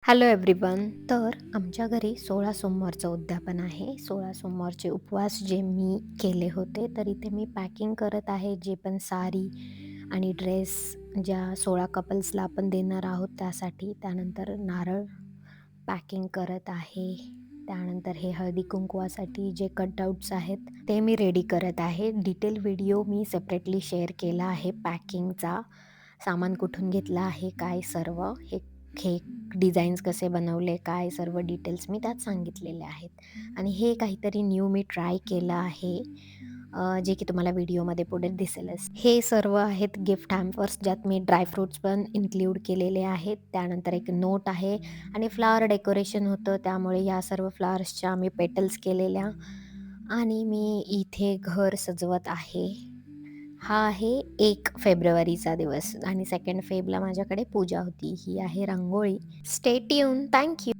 Hello everyone. तर आमच्या घरी 16 सोमवारचं उद्यापन आहे. 16 सोमवारचे उपवास जे मी केले होते, तर इथे मी पॅकिंग करत आहे. जे पण साडी आणि ड्रेस ज्या 16 कपल्सला आपण देणार आहोत त्यासाठी. त्यानंतर नारळ पॅकिंग करत आहे. त्यानंतर हे हळदी-कुंकवासाठी जे कटआउट्स आहेत, ते मी रेडी करत आहे. Detail video me separately share केला आहे पॅकिंगचा. सामान कुठून घेतलं आहे, काय सर्व हे डिझाईन्स कसे बनवले, काय सर्व डिटेल्स मी त्यात सांगितलेले आहेत. आणि हे काहीतरी न्यू मी ट्राय केलं आहे, जे की तुम्हाला व्हिडिओमध्ये पुढे दिसेलच. हे सर्व आहेत गिफ्ट हॅम्पर्स, ज्यात मी ड्रायफ्रुट्स पण इन्क्लूड केलेले आहेत. त्यानंतर एक नोट आहे आणि फ्लॉवर डेकोरेशन होतं, त्यामुळे या सर्व फ्लॉवर्सच्या मी पेटल्स केलेल्या. आणि मी इथे घर सजवत आहे. हा आहे 1 फेब्रुवारीचा दिवस आणि 2 फेबला माझ्याकडे पूजा होती. ही आहे रांगोळी. Stay tune. Thank you.